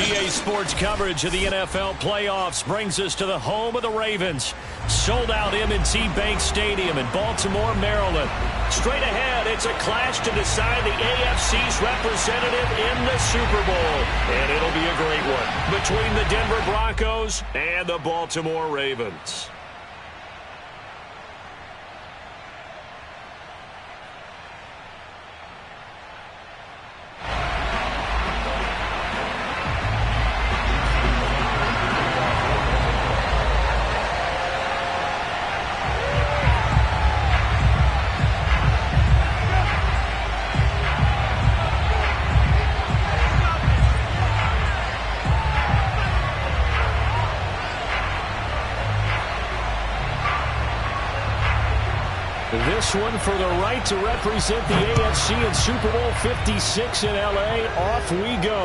EA Sports coverage of the NFL playoffs brings us to the home of the Ravens. Sold out M&T Bank Stadium in Baltimore, Maryland. Straight ahead, it's a clash to decide the AFC's representative in the Super Bowl. And it'll be a great one between the Denver Broncos and the Baltimore Ravens. This one for the right to represent the AFC in Super Bowl 56 in L.A. Off we go.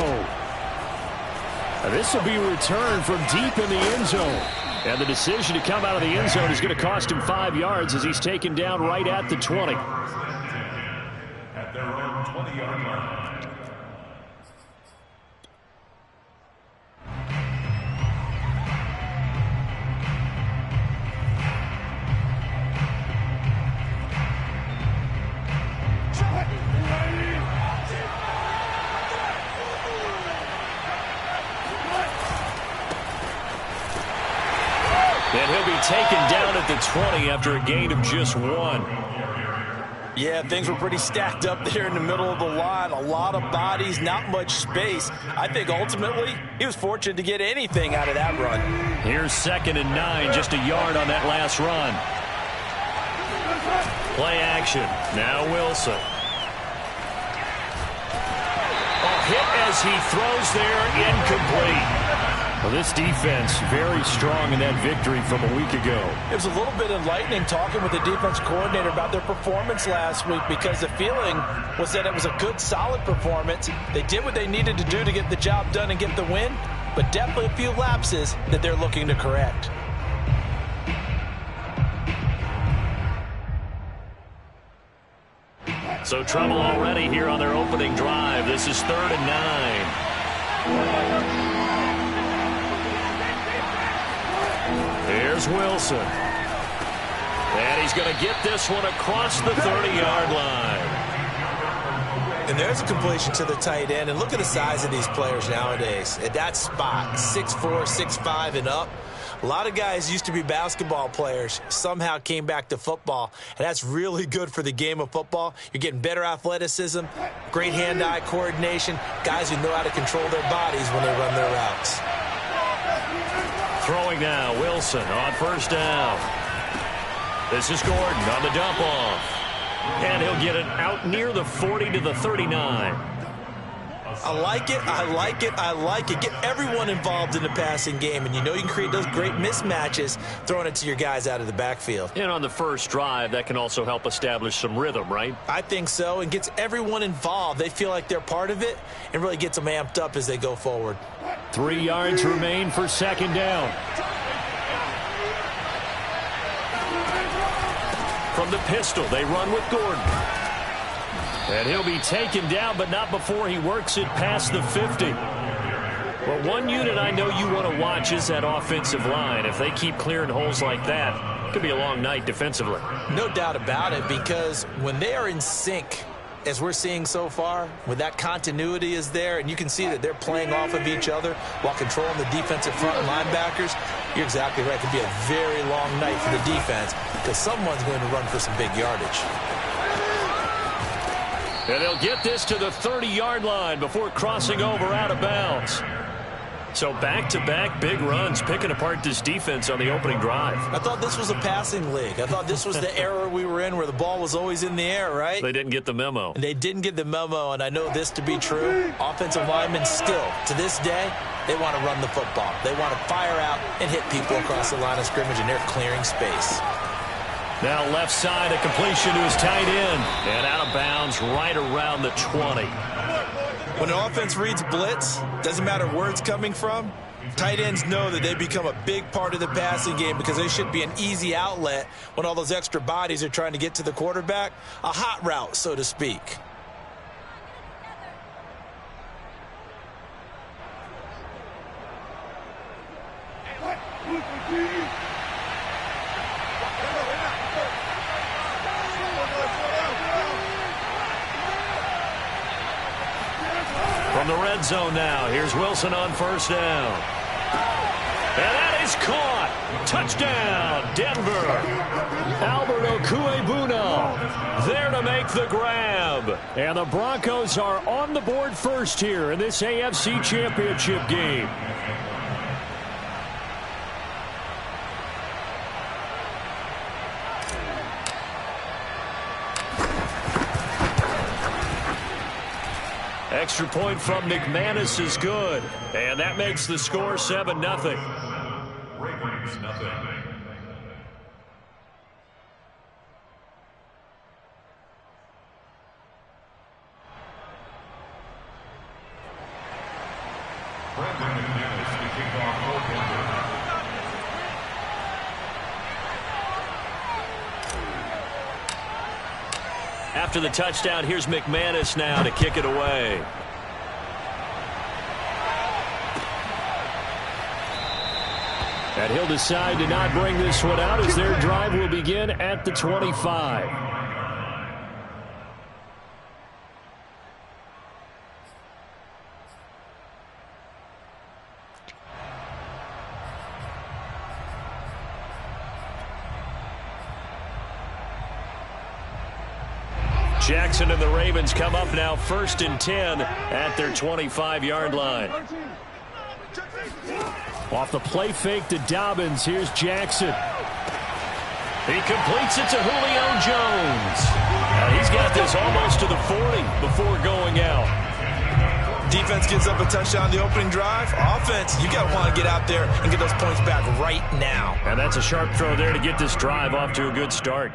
This will be returned from deep in the end zone. And the decision to come out of the end zone is going to cost him 5 yards as he's taken down right at the 20. At their own 20-yard line. And he'll be taken down at the 20 after a gain of just 1. Yeah, things were pretty stacked up there in the middle of the line. A lot of bodies, not much space. I think ultimately he was fortunate to get anything out of that run. Here's 2nd and 9, just a yard on that last run. Play action. Now Wilson. A hit as he throws there, incomplete. Well, this defense very strong in that victory from a week ago. It was a little bit enlightening talking with the defense coordinator about their performance last week because the feeling was that it was a good, solid performance. They did what they needed to do to get the job done and get the win, but definitely a few lapses that they're looking to correct. So trouble already here on their opening drive. This is 3rd and 9. Here's Wilson. And he's going to get this one across the 30-yard line. And there's a completion to the tight end. And look at the size of these players nowadays. At that spot, 6'4", 6'5", and up. A lot of guys used to be basketball players, somehow came back to football, and that's really good for the game of football. You're getting better athleticism, great hand-eye coordination, guys who know how to control their bodies when they run their routes. Throwing now, Wilson on 1st down. This is Gordon on the dump off. And he'll get it out near the 40 to the 39. I like it, I like it, I like it. Get everyone involved in the passing game, and you know you can create those great mismatches throwing it to your guys out of the backfield. And on the first drive, that can also help establish some rhythm, right? I think so, and gets everyone involved. They feel like they're part of it and really gets them amped up as they go forward. 3 yards remain for 2nd down. From the pistol, they run with Gordon. And he'll be taken down, but not before he works it past the 50. Well, one unit I know you want to watch is that offensive line. If they keep clearing holes like that, it could be a long night defensively. No doubt about it, because when they are in sync, as we're seeing so far, when that continuity is there, and you can see that they're playing off of each other while controlling the defensive front and linebackers, you're exactly right. It could be a very long night for the defense because someone's going to run for some big yardage. And they'll get this to the 30-yard line before crossing over out of bounds. So back-to-back big runs, picking apart this defense on the opening drive. I thought this was a passing league. I thought this was the era we were in where the ball was always in the air, right? They didn't get the memo. And they didn't get the memo, and I know this to be true. Offensive linemen still, to this day, they want to run the football. They want to fire out and hit people across the line of scrimmage, and they're clearing space. Now left side, a completion to his tight end. And out of bounds right around the 20. When an offense reads blitz, doesn't matter where it's coming from, tight ends know that they become a big part of the passing game because they should be an easy outlet when all those extra bodies are trying to get to the quarterback. A hot route, so to speak. From the red zone now, here's Wilson on first down. And that is caught. Touchdown, Denver. Albert Okuebuno there to make the grab. And the Broncos are on the board first here in this AFC Championship game. Extra point from McManus is good. And that makes the score 7-0. Ravens, nothing. After the touchdown, here's McManus now to kick it away. And he'll decide to not bring this one out as their drive will begin at the 25. Jackson and the Ravens come up now 1st and 10 at their 25-yard line. Off the play fake to Dobbins, here's Jackson. He completes it to Julio Jones. He's got this almost to the 40 before going out. Defense gives up a touchdown the opening drive. Offense, you got to want to get out there and get those points back right now. And that's a sharp throw there to get this drive off to a good start.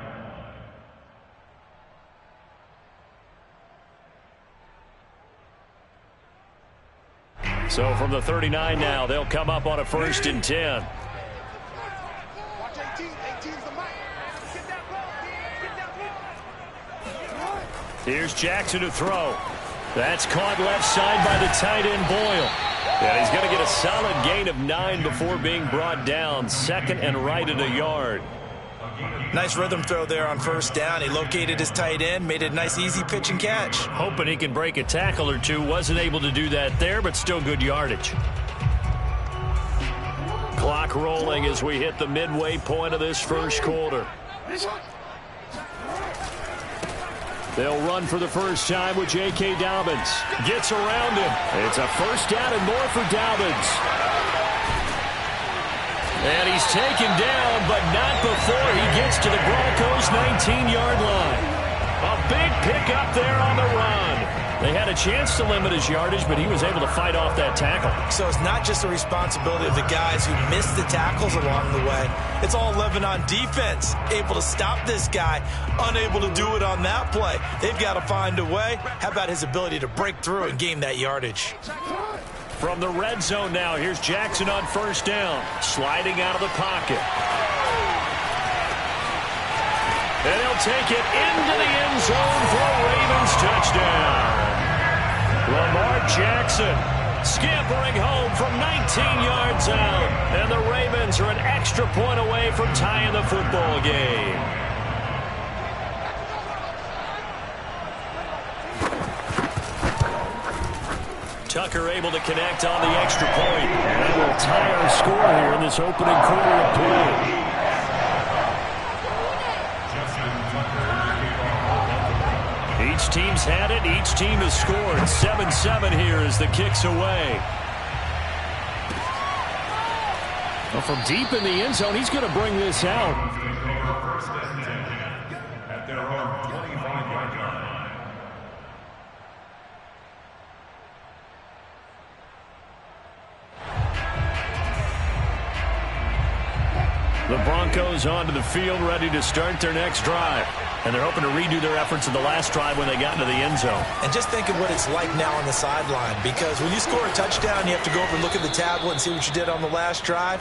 So from the 39 now, they'll come up on a 1st and 10. Here's Jackson to throw. That's caught left side by the tight end Boyle. And he's going to get a solid gain of 9 before being brought down. 2nd and right at a yard. Nice rhythm throw there on 1st down. He located his tight end, made it a nice easy pitch and catch. Hoping he can break a tackle or two. Wasn't able to do that there, but still good yardage. Clock rolling as we hit the midway point of this first quarter. They'll run for the first time with J.K. Dobbins. Gets around him. It's a 1st down and more for Dobbins. And he's taken down, but not before he gets to the Broncos' 19-yard line. A big pickup there on the run. They had a chance to limit his yardage, but he was able to fight off that tackle. So it's not just the responsibility of the guys who missed the tackles along the way. It's all living on defense. Able to stop this guy, unable to do it on that play. They've got to find a way. How about his ability to break through and gain that yardage? From the red zone now, here's Jackson on 1st down. Sliding out of the pocket. And he'll take it into the end zone for a Ravens touchdown. Lamar Jackson scampering home from 19 yards out. And the Ravens are an extra point away from tying the football game. Tucker able to connect on the extra point. And that will tie our score here in this opening quarter of play. Each team's had it. Each team has scored. 7-7 here as the kick's away. Well, from deep in the end zone, he's going to bring this out. At their own 25-yard line. The Broncos onto the field, ready to start their next drive. And they're hoping to redo their efforts in the last drive when they got into the end zone. And just think of what it's like now on the sideline, because when you score a touchdown, you have to go over and look at the tablet and see what you did on the last drive.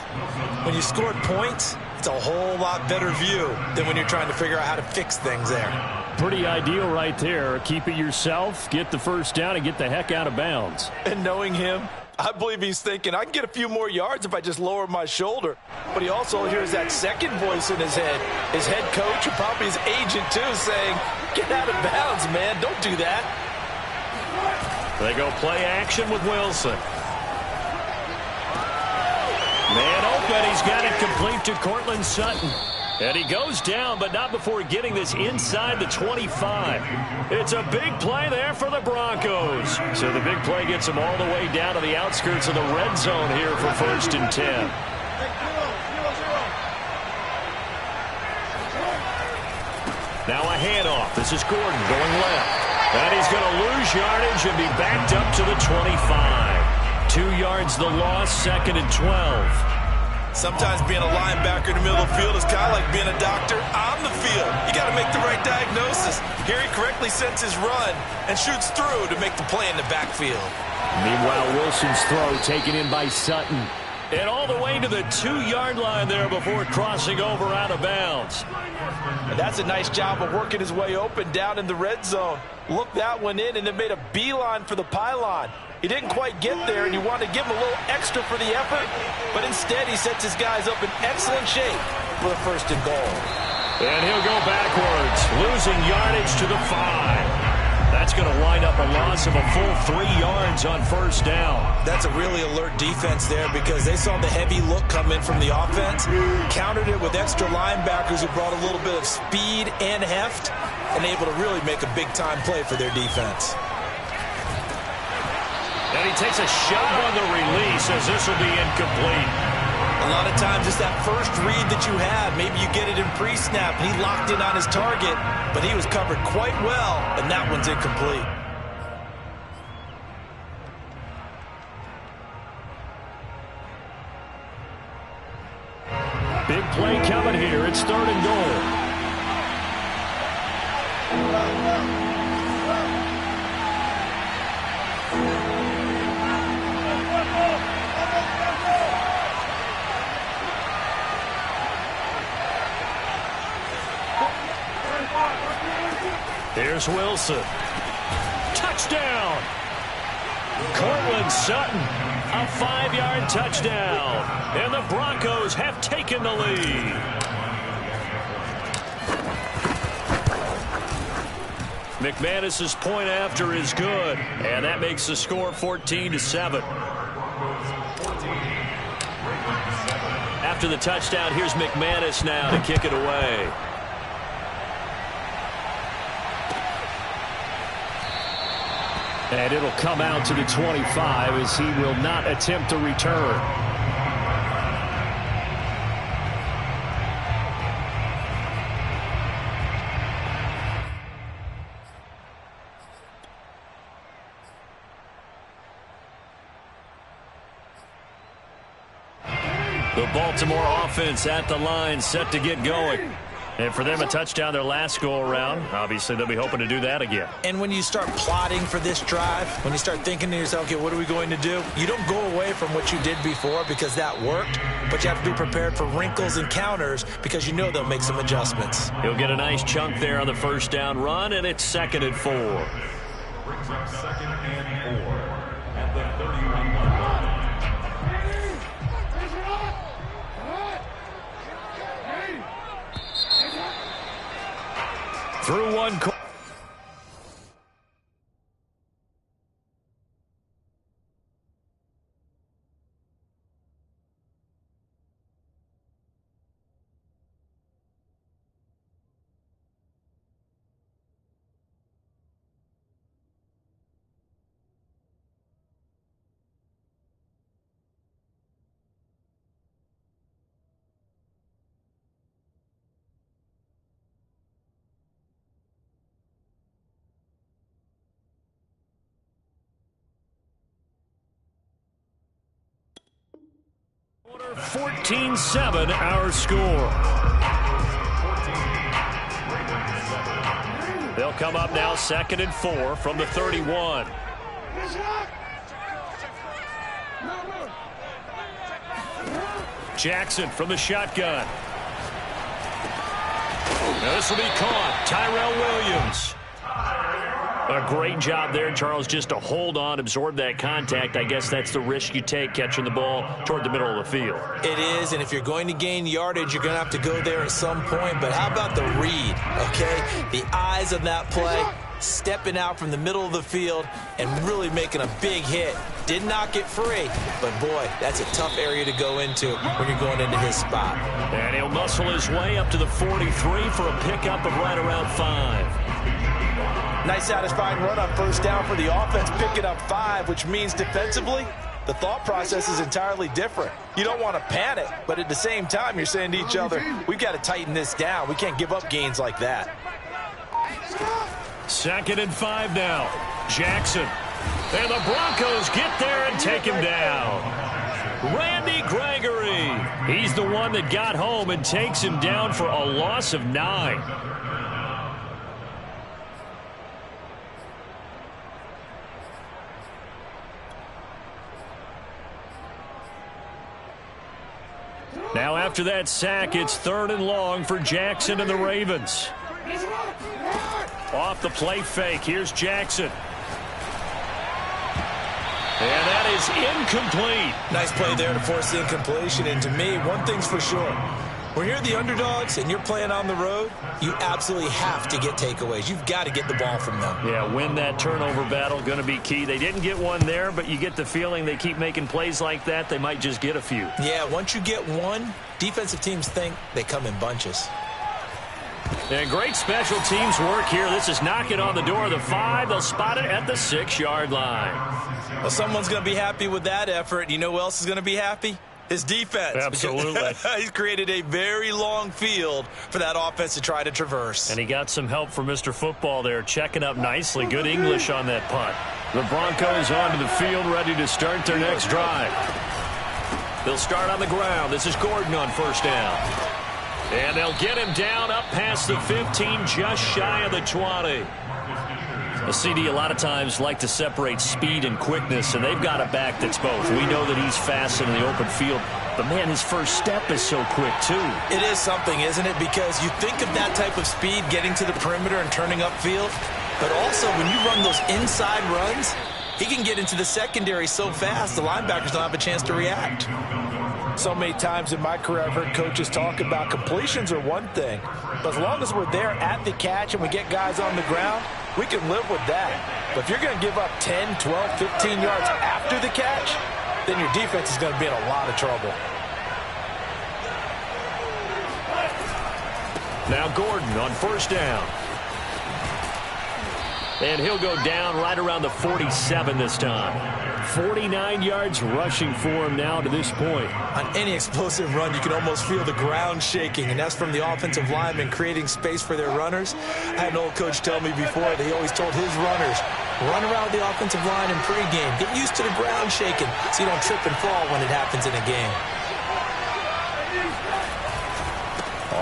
When you scored points, it's a whole lot better view than when you're trying to figure out how to fix things there. Pretty ideal right there. Keep it yourself, get the first down, and get the heck out of bounds. And knowing him, I believe he's thinking, I can get a few more yards if I just lower my shoulder. But he also hears that second voice in his head. His head coach, or probably his agent too, saying, get out of bounds, man. Don't do that. They go play action with Wilson. Man open. He's got it complete to Cortland Sutton. And he goes down, but not before getting this inside the 25. It's a big play there for the Broncos. So the big play gets them all the way down to the outskirts of the red zone here for 1st and 10. Now a handoff. This is Gordon going left. And he's going to lose yardage and be backed up to the 25. 2 yards the loss, 2nd and 12. Sometimes being a linebacker in the middle of the field is kind of like being a doctor on the field. You got to make the right diagnosis. Here he correctly sends his run and shoots through to make the play in the backfield. Meanwhile, Wilson's throw taken in by Sutton. And all the way to the 2-yard line there before crossing over out of bounds. And that's a nice job of working his way open down in the red zone. Looked that one in and then made a beeline for the pylon. He didn't quite get there, and you want to give him a little extra for the effort, but instead he sets his guys up in excellent shape for the 1st and goal. And he'll go backwards, losing yardage to the 5. That's going to wind up a loss of a full 3 yards on 1st down. That's a really alert defense there because they saw the heavy look come in from the offense, countered it with extra linebackers who brought a little bit of speed and heft, and able to really make a big-time play for their defense. And he takes a shot on the release as this will be incomplete. A lot of times it's that first read that you have. Maybe you get it in pre-snap, and he locked in on his target, but he was covered quite well, and that one's incomplete. Big play coming here. It's 3rd and goal. Here's Wilson. Touchdown! Cortland Sutton, a 5-yard touchdown. And the Broncos have taken the lead. McManus's point after is good, and that makes the score 14-7. After the touchdown, here's McManus now to kick it away. And it'll come out to the 25 as he will not attempt to return. The Baltimore offense at the line, set to get going. And for them, a touchdown their last go-around. Obviously, they'll be hoping to do that again. And when you start plotting for this drive, when you start thinking to yourself, okay, what are we going to do? You don't go away from what you did before because that worked, but you have to be prepared for wrinkles and counters because you know they'll make some adjustments. He'll get a nice chunk there on the 1st down run, and it's 2nd and 4. Brings up 2nd and 4 at the 31-yard line. Through one quarter. Quarter 14-7, our score. They'll come up now 2nd and 4 from the 31. Jackson from the shotgun. Now this will be caught. Tyrell Williams. A great job there, Charles, just to hold on, absorb that contact. I guess that's the risk you take catching the ball toward the middle of the field. It is, and if you're going to gain yardage, you're going to have to go there at some point. But how about the read, okay? The eyes of that play, stepping out from the middle of the field and really making a big hit. Did not get free, but boy, that's a tough area to go into when you're going into his spot. And he'll muscle his way up to the 43 for a pickup of right around 5. Nice satisfying run on first down for the offense, picking up 5, which means defensively, the thought process is entirely different. You don't want to panic, but at the same time, you're saying to each other, we've got to tighten this down. We can't give up gains like that. 2nd and 5 now. Jackson. And the Broncos get there and take him down. Randy Gregory. He's the one that got home and takes him down for a loss of 9. Now after that sack, it's 3rd and long for Jackson and the Ravens. Off the play fake, here's Jackson. And that is incomplete. Nice play there to force the incompletion. And to me, one thing's for sure. When you're the underdogs and you're playing on the road, you absolutely have to get takeaways. You've got to get the ball from them. Yeah, win that turnover battle, going to be key. They didn't get one there, but you get the feeling they keep making plays like that, they might just get a few. Yeah, once you get one, defensive teams think they come in bunches. And great special teams work here. This is knocking on the door of the 5. They'll spot it at the 6-yard line. Well, someone's going to be happy with that effort. You know who else is going to be happy? His defense. Absolutely. He's created a very long field for that offense to try to traverse. And he got some help from Mr. Football there, checking up nicely. Good English on that punt. The Broncos onto the field, ready to start their next drive. They'll start on the ground. This is Gordon on first down. And they'll get him down up past the 15, just shy of the 20. A CD a lot of times like to separate speed and quickness, and they've got a back that's both. We know that he's fast in the open field, but, man, his first step is so quick, too. It is something, isn't it? Because you think of that type of speed getting to the perimeter and turning upfield, but also when you run those inside runs, he can get into the secondary so fast the linebackers don't have a chance to react. So many times in my career I've heard coaches talk about completions are one thing, but as long as we're there at the catch and we get guys on the ground, we can live with that. But if you're going to give up 10, 12, 15 yards after the catch, then your defense is going to be in a lot of trouble. Now Gordon on first down. And he'll go down right around the 47 this time. 49 yards rushing for him now to this point. On any explosive run, you can almost feel the ground shaking, and that's from the offensive linemen creating space for their runners. I had an old coach tell me before, he always told his runners, run around the offensive line in pregame. Get used to the ground shaking so you don't trip and fall when it happens in a game.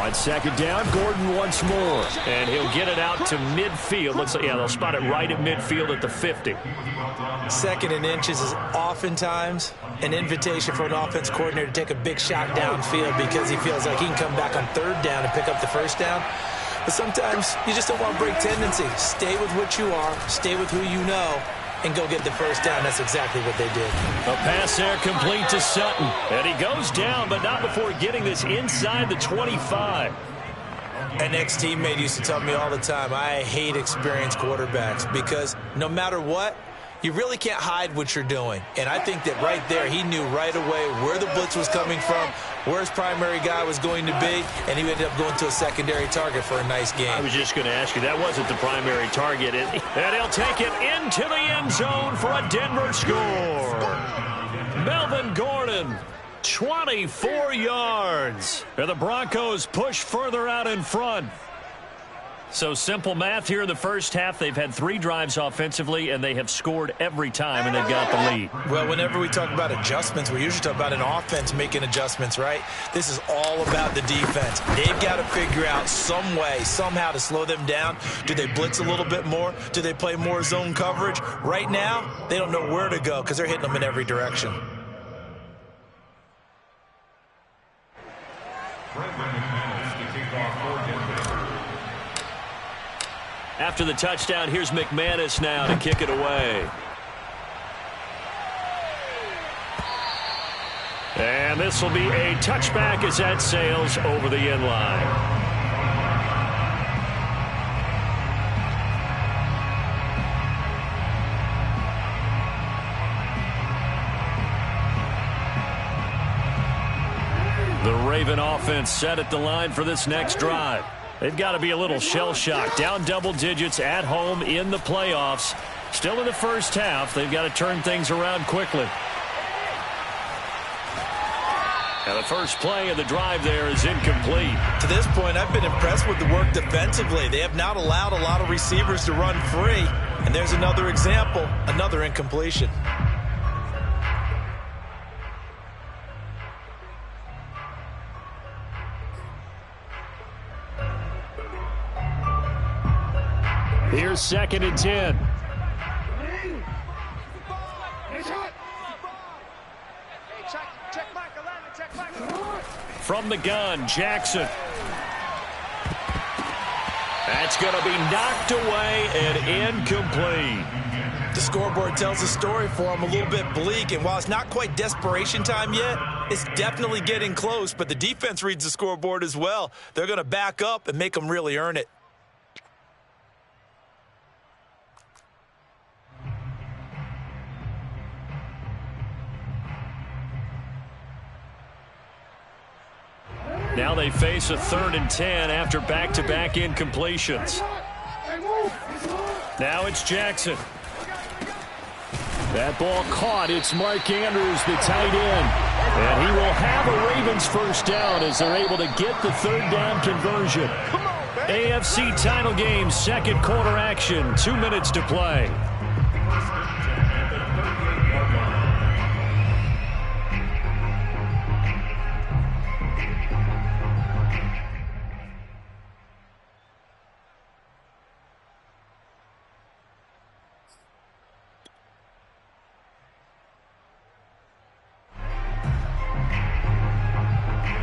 On second down, Gordon once more. And he'll get it out to midfield. Looks like, yeah, they'll spot it right at midfield at the 50. 2nd and inches is oftentimes an invitation for an offense coordinator to take a big shot downfield because he feels like he can come back on 3rd down and pick up the 1st down. But sometimes you just don't want to break tendency. Stay with what you are, stay with who you know, and go get the 1st down. That's exactly what they did. A pass there complete to Sutton. And he goes down, but not before getting this inside the 25. An ex-teammate used to tell me all the time, I hate experienced quarterbacks because no matter what, you really can't hide what you're doing. And I think that right there, he knew right away where the blitz was coming from, where his primary guy was going to be, and he ended up going to a secondary target for a nice game. I was just going to ask you, that wasn't the primary target. And he'll take it into the end zone for a Denver score. Melvin Gordon, 24 yards. And the Broncos push further out in front. So simple math here in the first half. They've had 3 drives offensively, and they have scored every time, and they've got the lead. Well, whenever we talk about adjustments, we usually talk about an offense making adjustments, right? This is all about the defense. They've got to figure out some way, somehow to slow them down. Do they blitz a little bit more? Do they play more zone coverage? Right now, they don't know where to go because they're hitting them in every direction. After the touchdown, here's McManus now to kick it away. And this will be a touchback as that sails over the end line. The Raven offense set at the line for this next drive. They've got to be a little shell-shocked. Down double digits at home in the playoffs. Still in the first half. They've got to turn things around quickly. And the first play of the drive there is incomplete. To this point, I've been impressed with the work defensively. They have not allowed a lot of receivers to run free. And there's another example, another incompletion. Here's 2nd and 10. From the gun, Jackson. That's going to be knocked away and incomplete. The scoreboard tells a story for him, a little bit bleak, and while it's not quite desperation time yet, it's definitely getting close, but the defense reads the scoreboard as well. They're going to back up and make them really earn it. Now they face a 3rd and 10 after back-to-back incompletions. Now it's Jackson. That ball caught. It's Mark Andrews, the tight end. And he will have a Ravens first down as they're able to get the 3rd down conversion. AFC title game, 2nd quarter action, 2 minutes to play.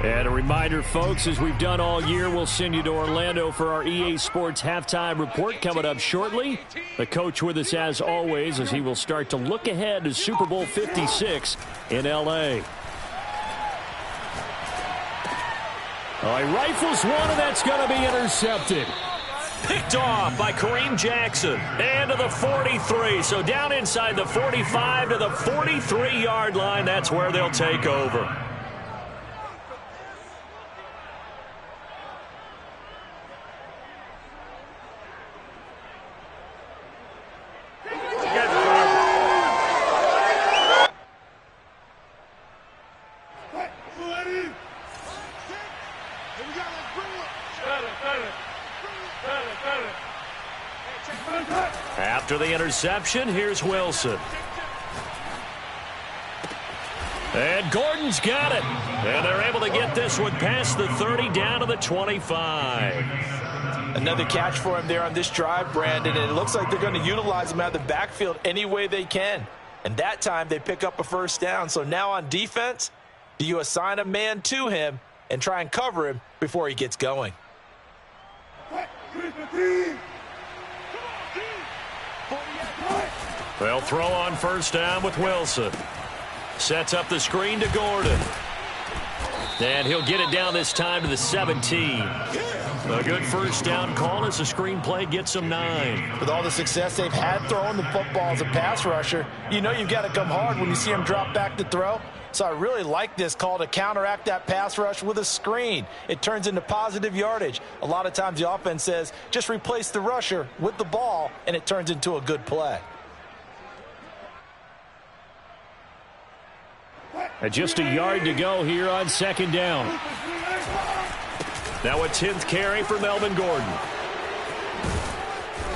And a reminder, folks, as we've done all year, we'll send you to Orlando for our EA Sports halftime report coming up shortly. The coach with us as always as he will start to look ahead to Super Bowl 56 in L.A. Oh, he rifles one, and that's going to be intercepted. Picked off by Kareem Jackson. And to the 43. So down inside the 45 to the 43-yard line. That's where they'll take over. After the interception, here's Wilson. And Gordon's got it. And they're able to get this one past the 30 down to the 25. Another catch for him there on this drive, Brandon, and it looks like they're going to utilize him out of the backfield any way they can. And that time they pick up a first down. So now on defense, do you assign a man to him and try and cover him before he gets going? They'll throw on first down with Wilson. Sets up the screen to Gordon. And he'll get it down this time to the 17. A good first down call as the screenplay gets him 9. With all the success they've had throwing the football as a pass rusher, you know you've got to come hard when you see him drop back to throw. So I really like this call to counteract that pass rush with a screen. It turns into positive yardage. A lot of times the offense says, just replace the rusher with the ball, and it turns into a good play. And just a yard to go here on second down. Now a 10th carry for Melvin Gordon.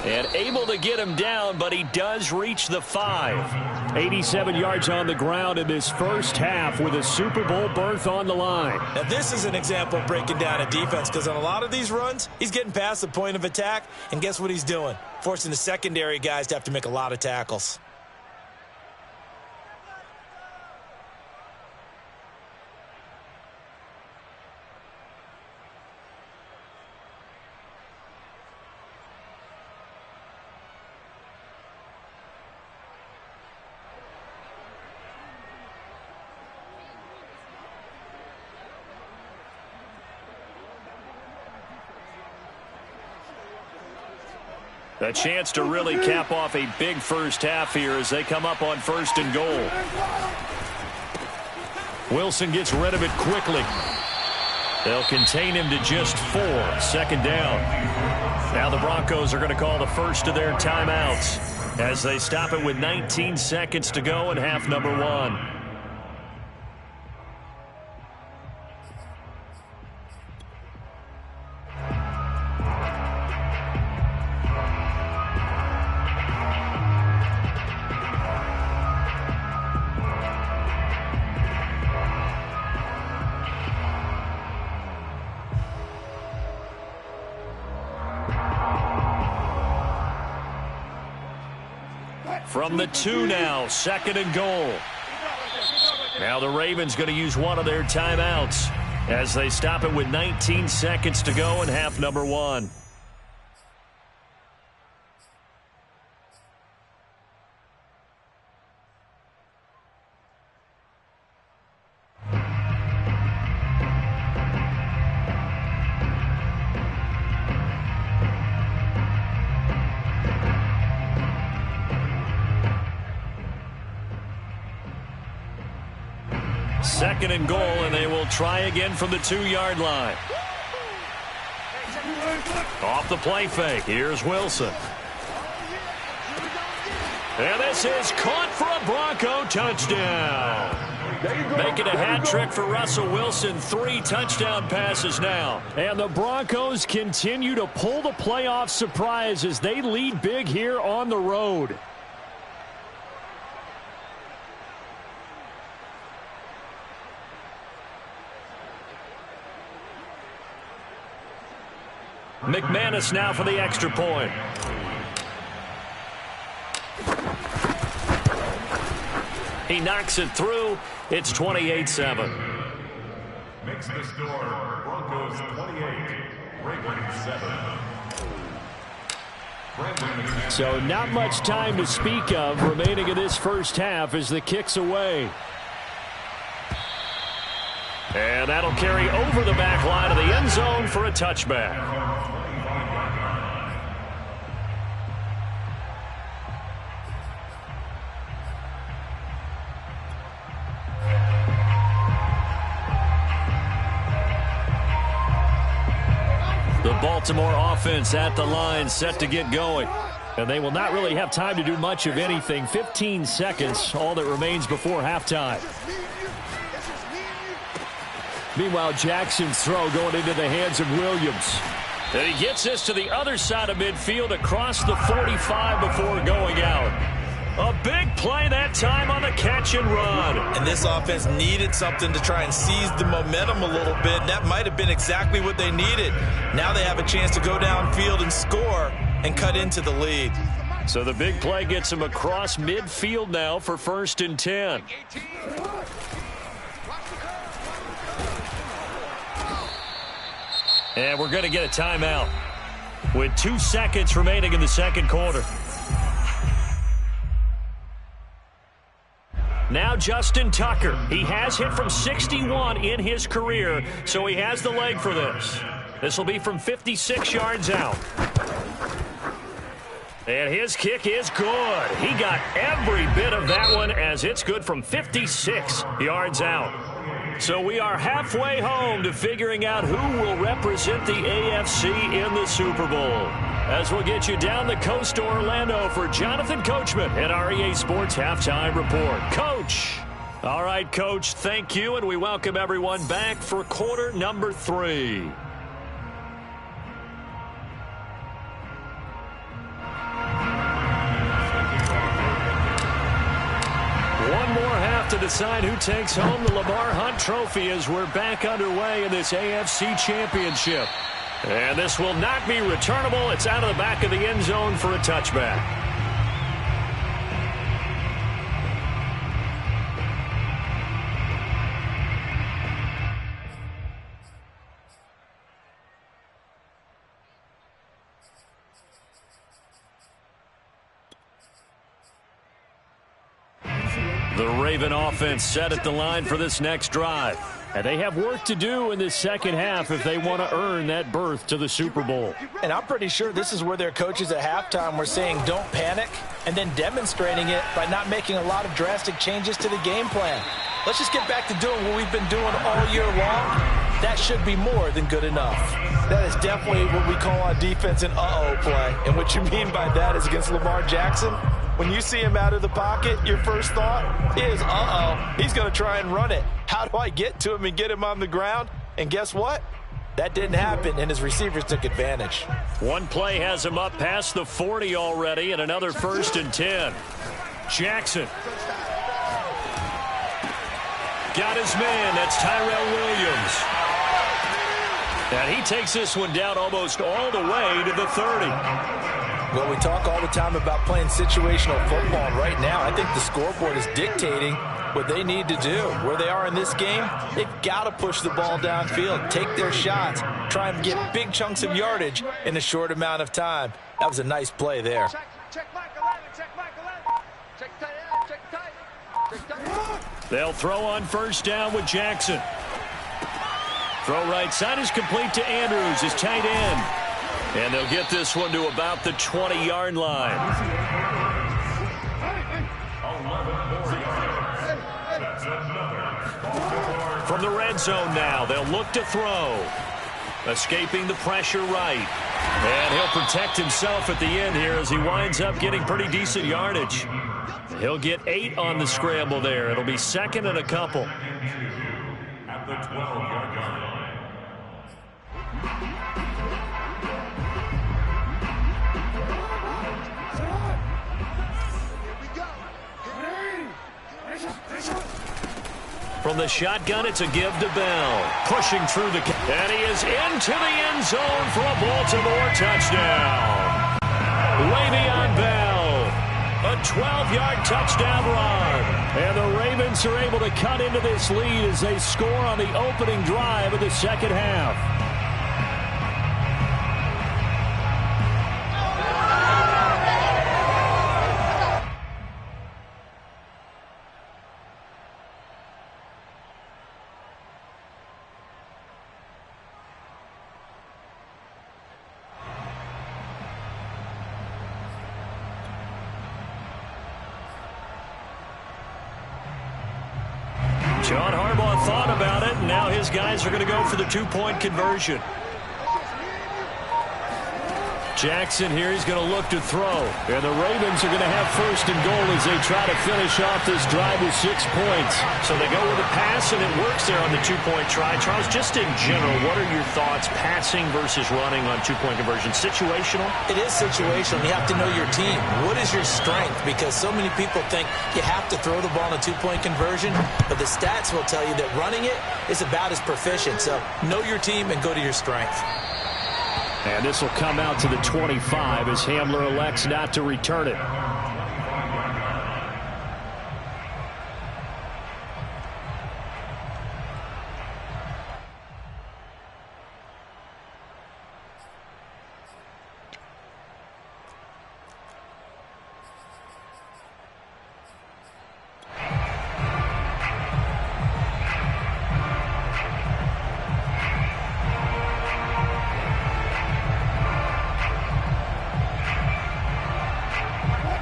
And able to get him down, but he does reach the 5. 87 yards on the ground in this first half with a Super Bowl berth on the line. Now this is an example of breaking down a defense, because on a lot of these runs, he's getting past the point of attack, and guess what he's doing? Forcing the secondary guys to have to make a lot of tackles. A chance to really cap off a big first half here as they come up on 1st and goal. Wilson gets rid of it quickly. They'll contain him to just 4. 2nd down. Now the Broncos are going to call the first of their timeouts as they stop it with 19 seconds to go in half number 1. From the 2 now, 2nd and goal. Now the Ravens going to use one of their timeouts as they stop it with 19 seconds to go in half number 1. Second and goal, and they will try again from the 2-yard line. Off the play fake. Here's Wilson. And this is caught for a Bronco touchdown. Make it a hat trick for Russell Wilson. 3 touchdown passes now. And the Broncos continue to pull the playoff surprise as they lead big here on the road. McManus now for the extra point. He knocks it through. It's 28-7. Makes the score Broncos 28, Ravens 7. So not much time to speak of remaining in this first half as the kick's away. And that'll carry over the back line of the end zone for a touchback. The Baltimore offense at the line set to get going. And they will not really have time to do much of anything. 15 seconds, all that remains before halftime. Meanwhile, Jackson's throw going into the hands of Williams. And he gets this to the other side of midfield across the 45 before going out. A big play that time on the catch and run. And this offense needed something to try and seize the momentum a little bit. And that might have been exactly what they needed. Now they have a chance to go downfield and score and cut into the lead. So the big play gets him across midfield now for 1st and 10. And we're going to get a timeout with 2 seconds remaining in the second quarter. Now Justin Tucker. He has hit from 61 in his career, so he has the leg for this. This will be from 56 yards out. And his kick is good. He got every bit of that one as it's good from 56 yards out. So we are halfway home to figuring out who will represent the AFC in the Super Bowl. As we'll get you down the coast to Orlando for Jonathan Coachman at our EA Sports Halftime Report. Coach. All right, Coach, thank you, and we welcome everyone back for quarter number 3. One more half to decide who takes home the Lamar Hunt Trophy as we're back underway in this AFC Championship. And this will not be returnable. It's out of the back of the end zone for a touchback. The Raven offense set at the line for this next drive. And they have work to do in this second half if they want to earn that berth to the Super Bowl. And I'm pretty sure this is where their coaches at halftime were saying don't panic, and then demonstrating it by not making a lot of drastic changes to the game plan. Let's just get back to doing what we've been doing all year long. That should be more than good enough. That is definitely what we call on defense an uh-oh play. And what you mean by that is against Lamar Jackson, when you see him out of the pocket, your first thought is, uh-oh, he's going to try and run it. How do I get to him and get him on the ground? And guess what? That didn't happen, and his receivers took advantage. One play has him up past the 40 already, and another 1st and 10. Jackson. Got his man. That's Tyrell Williams. And he takes this one down almost all the way to the 30. Well, we talk all the time about playing situational football. Right now, I think the scoreboard is dictating what they need to do. Where they are in this game, they've got to push the ball downfield, take their shots, try and get big chunks of yardage in a short amount of time. That was a nice play there. They'll throw on 1st down with Jackson. Throw right side is complete to Andrews, his tight end. And they'll get this one to about the 20-yard line. From the red zone now, they'll look to throw. Escaping the pressure right. And he'll protect himself at the end here as he winds up getting pretty decent yardage. He'll get 8 on the scramble there. It'll be 2nd and a couple. At the 12-yard line. From the shotgun, it's a give to Bell. Pushing through the... And he is into the end zone for a Baltimore touchdown. Le'Veon Bell. A 12-yard touchdown run. And the Ravens are able to cut into this lead as they score on the opening drive of the second half. John Harbaugh thought about it, and now his guys are going to go for the 2-point conversion. Jackson here, he's going to look to throw. And the Ravens are going to have 1st and goal as they try to finish off this drive with 6 points. So they go with a pass, and it works there on the 2-point try. Charles, just in general, what are your thoughts passing versus running on 2-point conversion? Situational? It is situational. You have to know your team. What is your strength? Because so many people think you have to throw the ball in a 2-point conversion, but the stats will tell you that running it is about as proficient. So know your team and go to your strength. And this will come out to the 25 as Hamler elects not to return it.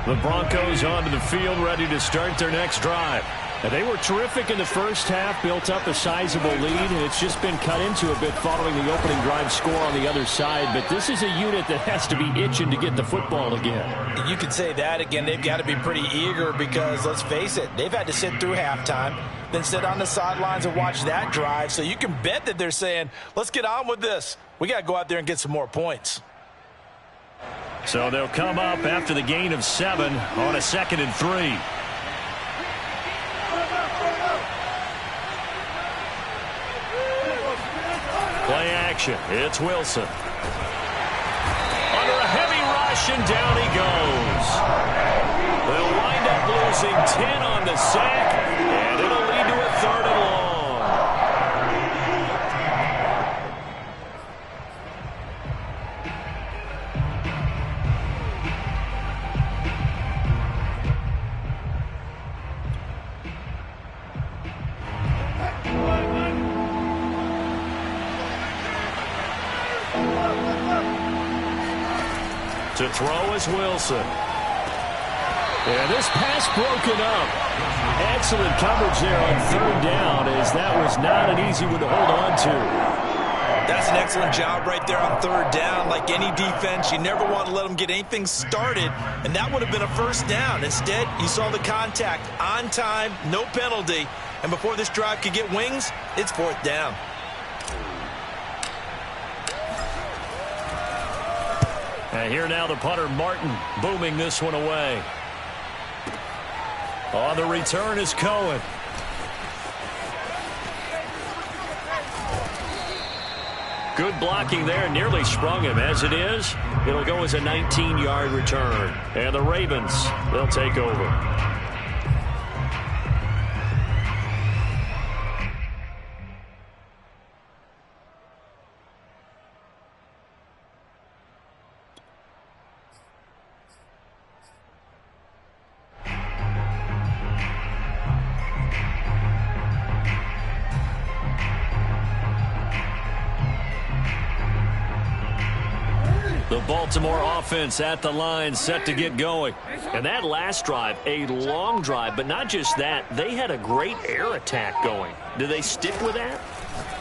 The Broncos onto the field, ready to start their next drive. And they were terrific in the first half, built up a sizable lead, and it's just been cut into a bit following the opening drive score on the other side. But this is a unit that has to be itching to get the football again. You could say that again. They've got to be pretty eager because, let's face it, they've had to sit through halftime, then sit on the sidelines and watch that drive. So you can bet that they're saying, let's get on with this. We got to go out there and get some more points. So they'll come up after the gain of 7 on a 2nd and 3. Play action. It's Wilson. Under a heavy rush, and down he goes. They'll wind up losing 10 on the sack, and it'll lead to a 3rd and long. To throw is Wilson. And this pass broken up. Excellent coverage there on third down, as that was not an easy one to hold on to. That's an excellent job right there on third down. Like any defense, you never want to let them get anything started, and that would have been a first down. Instead, you saw the contact on time, no penalty, and before this drive could get wings, it's fourth down. And here now the punter, Martin, booming this one away. On the return is Cohen. Good blocking there, nearly sprung him. As it is, it'll go as a 19-yard return. And the Ravens, they'll take over. The Baltimore offense at the line, set to get going. And that last drive, a long drive, but not just that. They had a great air attack going. Do they stick with that?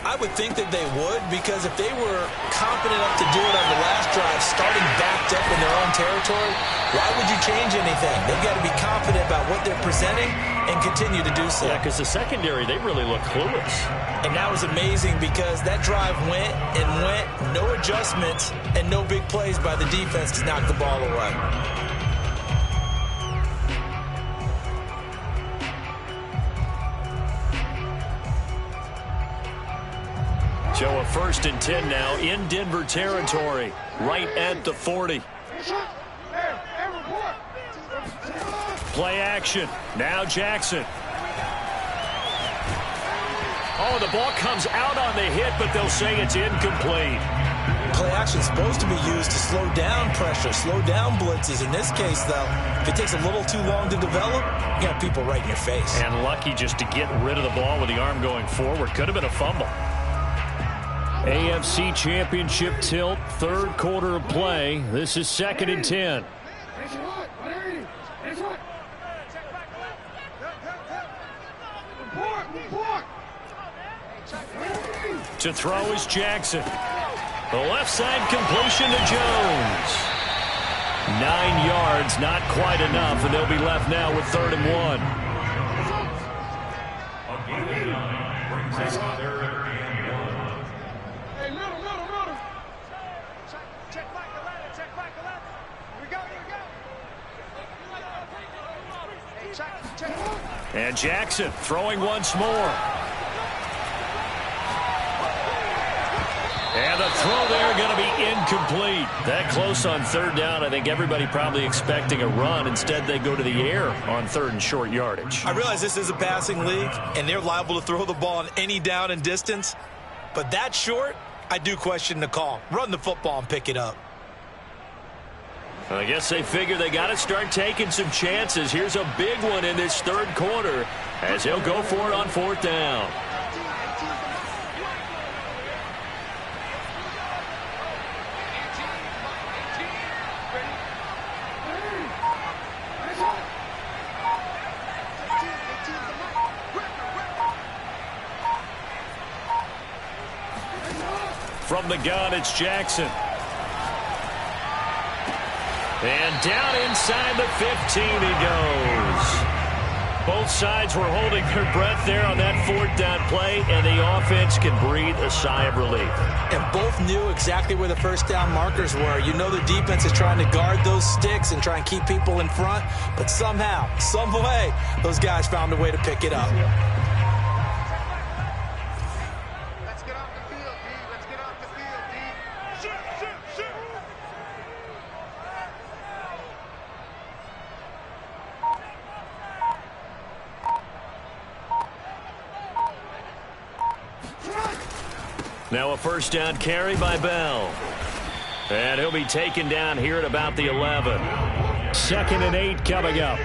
I would think that they would, because if they were confident enough to do it on the last drive, starting backed up in their own territory, why would you change anything? They've got to be confident about what they're presenting and continue to do so. Yeah, because the secondary, they really look clueless. And that was amazing, because that drive went and went, no adjustments and no big plays by the defense to knock the ball away. So a 1st and 10 now in Denver territory, right at the 40. Play action. Now Jackson. Oh, the ball comes out on the hit, but they'll say it's incomplete. Play action is supposed to be used to slow down pressure, slow down blitzes. In this case, though, if it takes a little too long to develop, you got people right in your face. And lucky just to get rid of the ball with the arm going forward. Could have been a fumble. AFC Championship tilt, third quarter of play. This is 2nd and 10. To throw is Jackson. The left side completion to Jones. 9 yards, not quite enough, and they'll be left now with 3rd and 1. And Jackson throwing once more. And the throw there going to be incomplete. That close on 3rd down. I think everybody probably expecting a run. Instead, they go to the air on 3rd and short yardage. I realize this is a passing league, and they're liable to throw the ball on any down and distance. But that short, I do question the call. Run the football and pick it up. I guess they figure they got to start taking some chances. Here's a big one in this 3rd quarter as he'll go for it on 4th down. From the gun, it's Jackson. And down inside the 15 he goes. Both sides were holding their breath there on that 4th down play, and the offense can breathe a sigh of relief. And both knew exactly where the 1st down markers were. You know the defense is trying to guard those sticks and try and keep people in front, but somehow, some way, those guys found a way to pick it up. Now a 1st down carry by Bell. And he'll be taken down here at about the 11. 2nd and 8 coming up. 2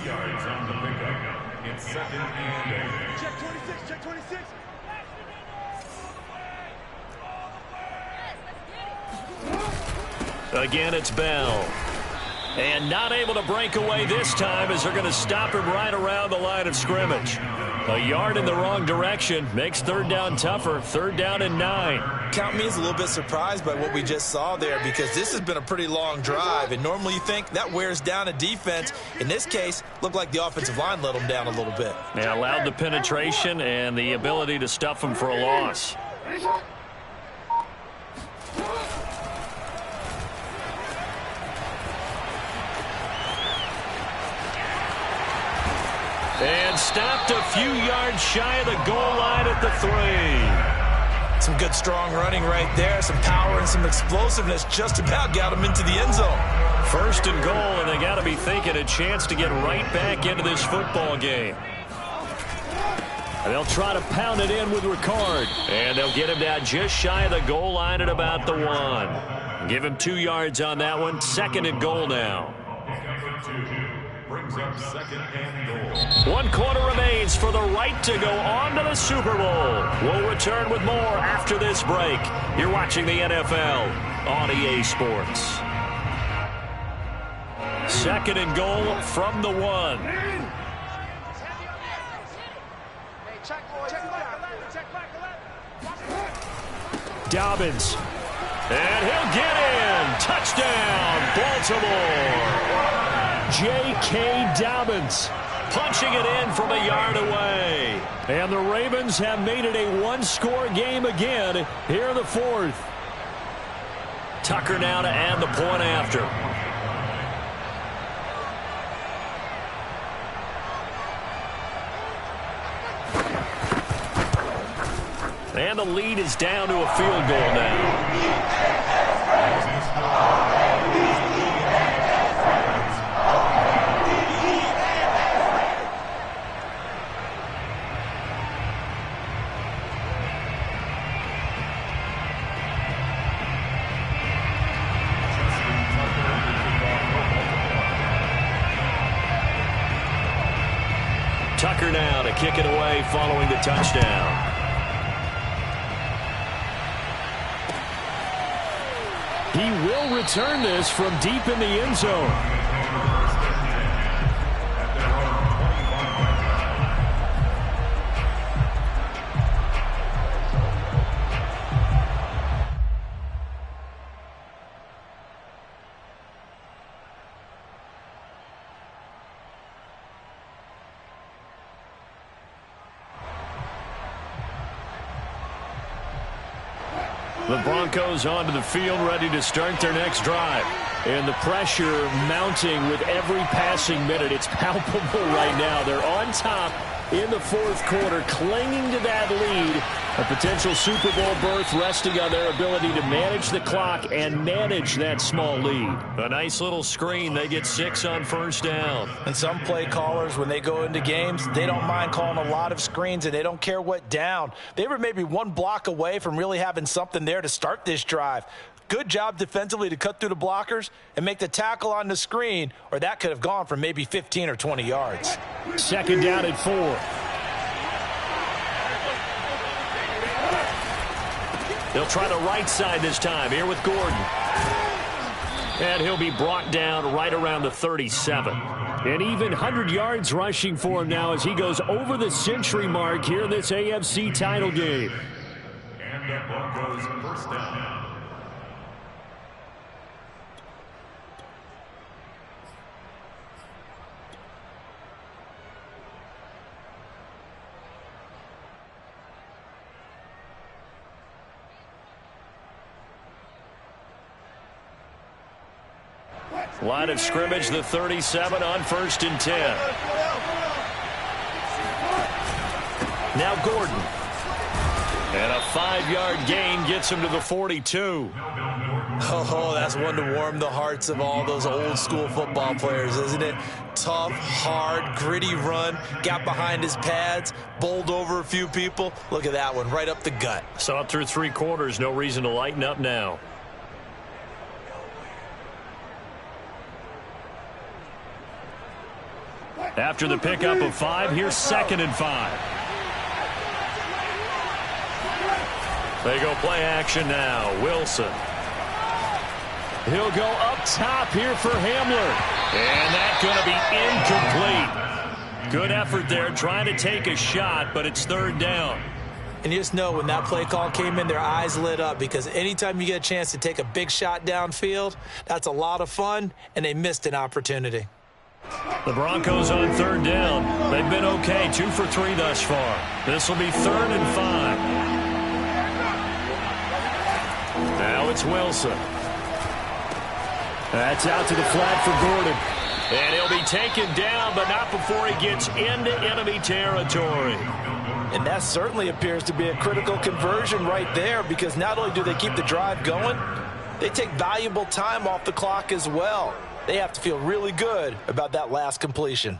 yards on the pickup. It's 2nd and 8. Check 26, check 26. Again, it's Bell. And not able to break away this time as they're going to stop him right around the line of scrimmage. A yard in the wrong direction makes third down tougher. Third down and 9. Count me as a little bit surprised by what we just saw there, because this has been a pretty long drive, and normally you think that wears down a defense. In this case, looked like the offensive line let them down a little bit. They allowed the penetration and the ability to stuff them for a loss. And stopped a few yards shy of the goal line at the 3. Some good strong running right there. Some power and some explosiveness just about got him into the end zone. First and goal, and they got to be thinking a chance to get right back into this football game. And they'll try to pound it in with Ricard. And they'll get him down just shy of the goal line at about the 1. Give him 2 yards on that one. Second and goal now. Brings up second and goal. 1 quarter remains for the right to go on to the Super Bowl. We'll return with more after this break. You're watching the NFL on EA Sports. Second and goal from the 1. Dobbins. And he'll get in. Touchdown, Baltimore. J.K. Dobbins punching it in from a yard away. And the Ravens have made it a one-score game again here in the 4th. Tucker now to add the point after. And the lead is down to a field goal now. Tucker now to kick it away following the touchdown. He will return this from deep in the end zone. The Broncos onto the field, ready to start their next drive. And the pressure mounting with every passing minute. It's palpable right now. They're on top in the 4th quarter, clinging to that lead. A potential Super Bowl berth resting on their ability to manage the clock and manage that small lead. A nice little screen. They get 6 on first down. And some play callers, when they go into games, they don't mind calling a lot of screens, and they don't care what down. They were maybe 1 block away from really having something there to start this drive. Good job defensively to cut through the blockers and make the tackle on the screen, or that could have gone for maybe 15 or 20 yards. Second down at 4. They'll try the right side this time here with Gordon. And he'll be brought down right around the 37. And even 100 yards rushing for him now as he goes over the century mark here in this AFC title game. And the Broncos first down. Line of scrimmage, the 37 on 1st and 10. Now Gordon. And a 5-yard gain gets him to the 42. Oh, that's one to warm the hearts of all those old school football players, isn't it? Tough, hard, gritty run, got behind his pads, bowled over a few people. Look at that one, right up the gut. Saw it through 3 quarters, no reason to lighten up now. After the pickup of 5, here's 2nd and 5. They go play action now. Wilson. He'll go up top here for Hamler. And that's going to be incomplete. Good effort there trying to take a shot, but it's third down. And you just know when that play call came in, their eyes lit up because anytime you get a chance to take a big shot downfield, that's a lot of fun, and they missed an opportunity. The Broncos on third down. They've been okay, 2 for 3 thus far. This will be 3rd and 5. Now it's Wilson. That's out to the flat for Gordon. And he'll be taken down, but not before he gets into enemy territory. And that certainly appears to be a critical conversion right there because not only do they keep the drive going, they take valuable time off the clock as well. They have to feel really good about that last completion.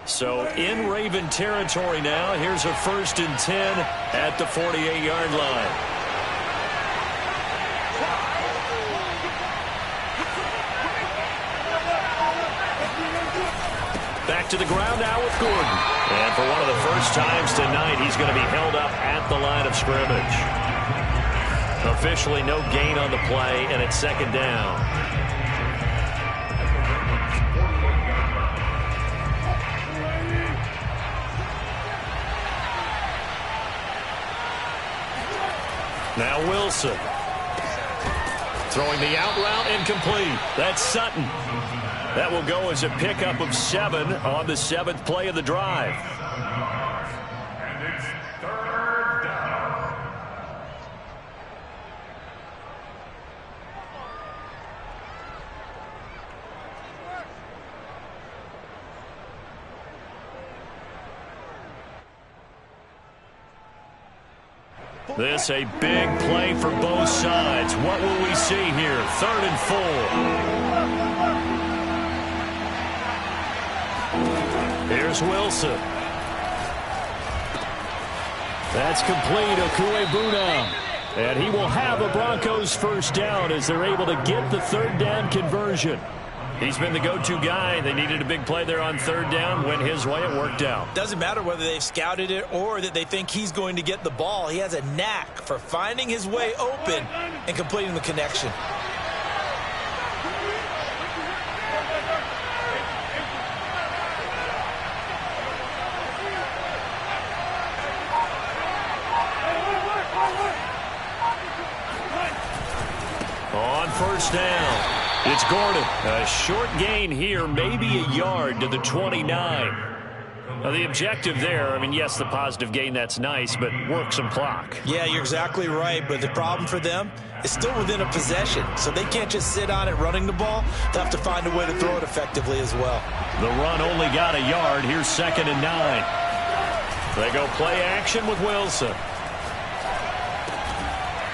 So in Raven territory now, here's a 1st and 10 at the 48-yard line. Back to the ground now with Gordon. And for one of the first times tonight, he's going to be held up at the line of scrimmage. Officially no gain on the play, and it's 2nd down. Now Wilson. Throwing the out route incomplete. That's Sutton. That will go as a pickup of 7 on the 7th play of the drive. And it's 3rd down. This a big play for both sides. What will we see here? 3rd and 4. Here's Wilson. That's complete. Okuebuna. And he will have a Broncos first down as they're able to get the 3rd down conversion. He's been the go-to guy. They needed a big play there on 3rd down. Went his way. It worked out. Doesn't matter whether they've scouted it or that they think he's going to get the ball. He has a knack for finding his way open and completing the connection. On 1st down. It's Gordon. A short gain here, maybe a yard to the 29. Now, the objective there, I mean, yes, the positive gain, that's nice, but work some clock. Yeah, you're exactly right, but the problem for them is still within a possession, so they can't just sit on it running the ball. They'll have to find a way to throw it effectively as well. The run only got a yard. Here's 2nd and 9. They go play action with Wilson.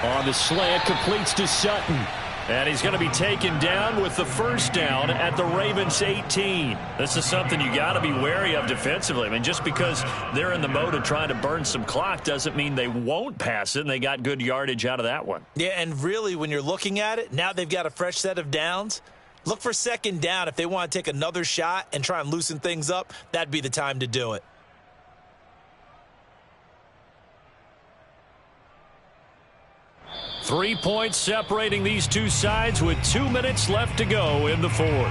On the slant, completes to Sutton. And he's going to be taken down with the first down at the Ravens 18. This is something you got to be wary of defensively. I mean, just because they're in the mode of trying to burn some clock doesn't mean they won't pass it, and they got good yardage out of that one. Yeah, and really, when you're looking at it, now they've got a fresh set of downs. Look for 2nd down. If they want to take another shot and try and loosen things up, that'd be the time to do it. Three points separating these two sides with 2 minutes left to go in the 4th.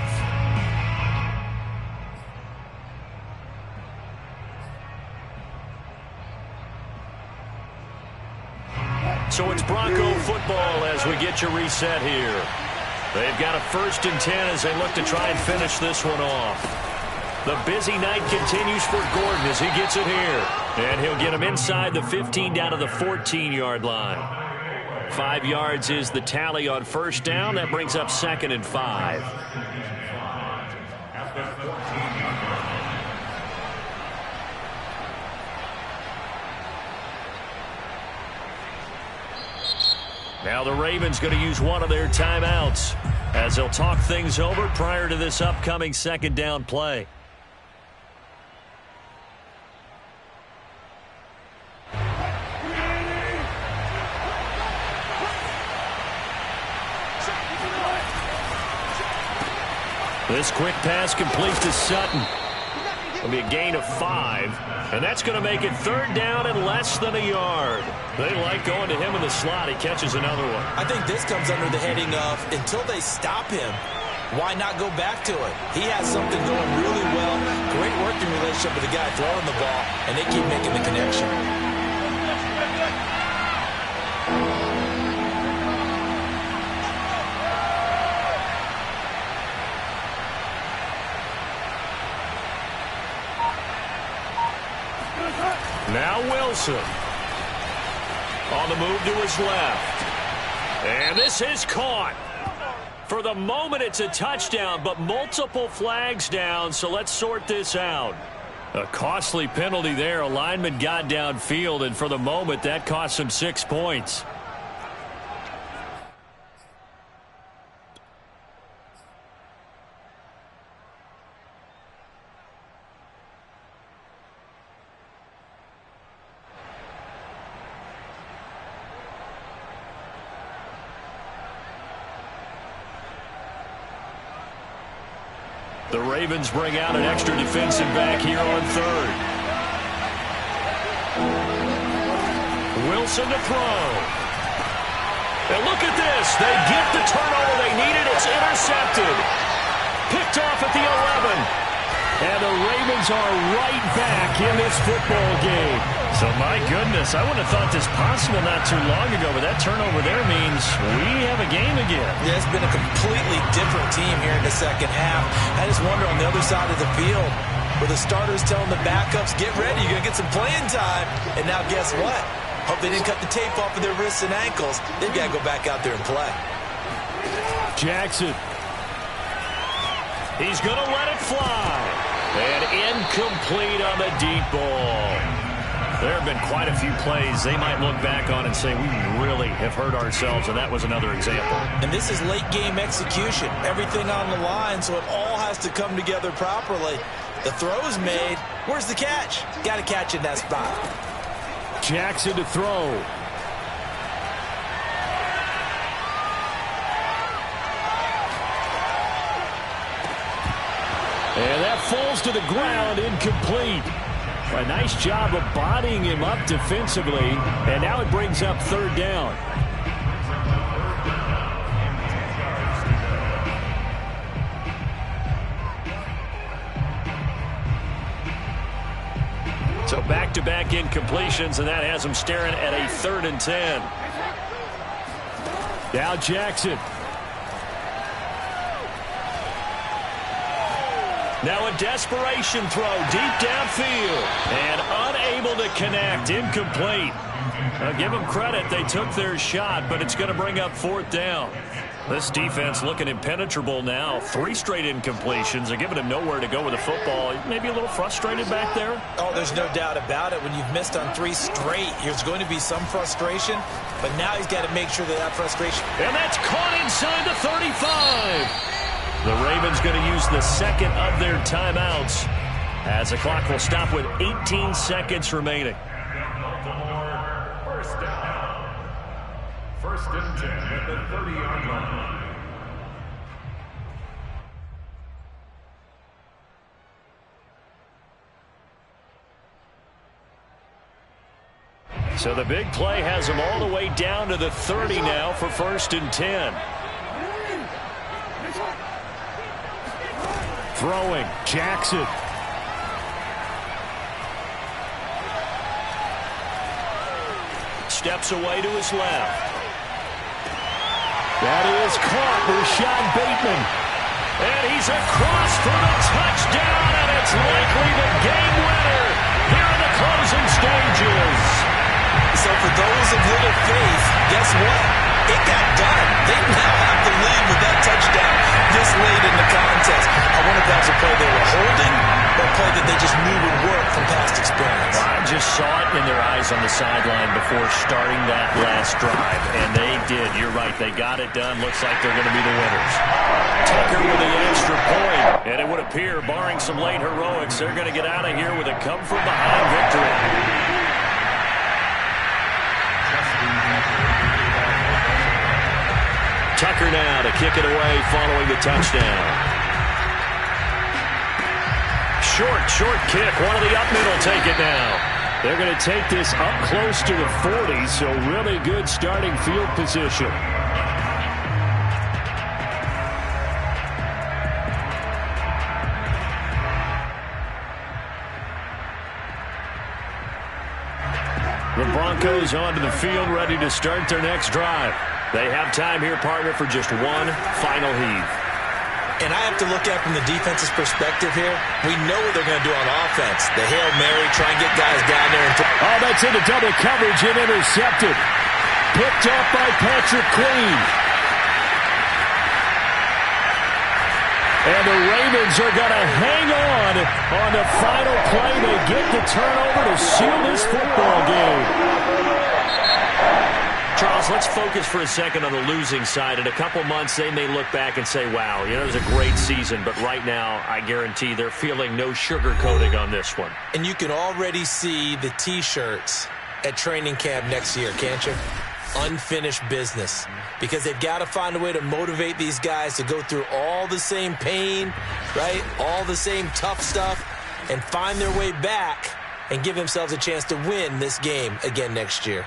So it's Bronco football as we get you reset here. They've got a 1st and 10 as they look to try and finish this one off. The busy night continues for Gordon as he gets it here. And he'll get him inside the 15 down to the 14-yard line. 5 yards is the tally on 1st down. That brings up 2nd and 5. Now the Ravens going to use one of their timeouts as they'll talk things over prior to this upcoming 2nd down play. This quick pass complete to Sutton. It'll be a gain of 5, and that's going to make it 3rd down and less than a yard. They like going to him in the slot. He catches another one. I think this comes under the heading of until they stop him, why not go back to it? He has something going really well. Great working relationship with the guy throwing the ball, and they keep making the connection. Now Wilson on the move to his left. And this is caught. For the moment, it's a touchdown, but multiple flags down, so let's sort this out. A costly penalty there. A lineman got downfield, and for the moment, that cost him 6 points. The Ravens bring out an extra defensive back here on 3rd. Wilson to throw. And look at this. They get the turnover they needed. It's intercepted. Picked off at the 11. And the Ravens are right back in this football game. So, my goodness, I wouldn't have thought this possible not too long ago, but that turnover there means we have a game again. Yeah, it's been a completely different team here in the second half. I just wonder on the other side of the field, where the starters telling the backups, get ready, you're going to get some playing time. And now guess what? Hope they didn't cut the tape off of their wrists and ankles. They've got to go back out there and play. Jackson. He's going to let it fly. And incomplete on the deep ball. There have been quite a few plays they might look back on and say, we really have hurt ourselves, and that was another example. And this is late-game execution. Everything on the line, so it all has to come together properly. The throw's made. Where's the catch? Got to catch in that spot. Jackson to throw. And that falls to the ground, incomplete. A nice job of bodying him up defensively, and now it brings up 3rd down. So back-to-back incompletions, and that has him staring at a 3rd and 10. Now Jackson. Now a desperation throw deep downfield and unable to connect. Incomplete. Give them credit. They took their shot, but it's going to bring up 4th down. This defense looking impenetrable now. 3 straight incompletions. They're giving him nowhere to go with the football. Maybe a little frustrated back there. Oh, there's no doubt about it. When you've missed on 3 straight, there's going to be some frustration, but now he's got to make sure that frustration. And that's caught inside the 35. The Ravens going to use the second of their timeouts as the clock will stop with 18 seconds remaining. First down. 1st and 10 at the 30-yard line. So the big play has them all the way down to the 30 now for 1st and 10. Throwing, Jackson. Steps away to his left. That is caught, Rashad Bateman. And he's across for the touchdown, and it's likely the game winner here in the closing stages. So for those of little faith, guess what? It got done. They now have the lead with that touchdown this late in the contest. I wonder if that was a play they were holding or a play that they just knew would work from past experience. Well, I just saw it in their eyes on the sideline before starting that last drive, and they did. You're right. They got it done. Looks like they're going to be the winners. Tucker with the extra point, and it would appear, barring some late heroics, they're going to get out of here with a come-from-behind victory. Tucker now to kick it away following the touchdown. Short kick. One of the up middle take it now. They're going to take this up close to the 40, so really good starting field position. The Broncos onto the field, ready to start their next drive. They have time here, partner, for just one final heave. And I have to look at from the defense's perspective here. We know what they're going to do on offense. The Hail Mary, try and get guys down there. Oh, that's into double coverage and intercepted. Picked up by Patrick Queen. And the Ravens are going to hang on the final play. They get the turnover to seal this football game. Charles, let's focus for a second on the losing side. In a couple months, they may look back and say, wow, it was a great season. But right now, I guarantee they're feeling no sugarcoating on this one. And you can already see the T-shirts at training camp next year, can't you? Unfinished business. Because they've got to find a way to motivate these guys to go through all the same pain, right? All the same tough stuff, and find their way back and give themselves a chance to win this game again next year.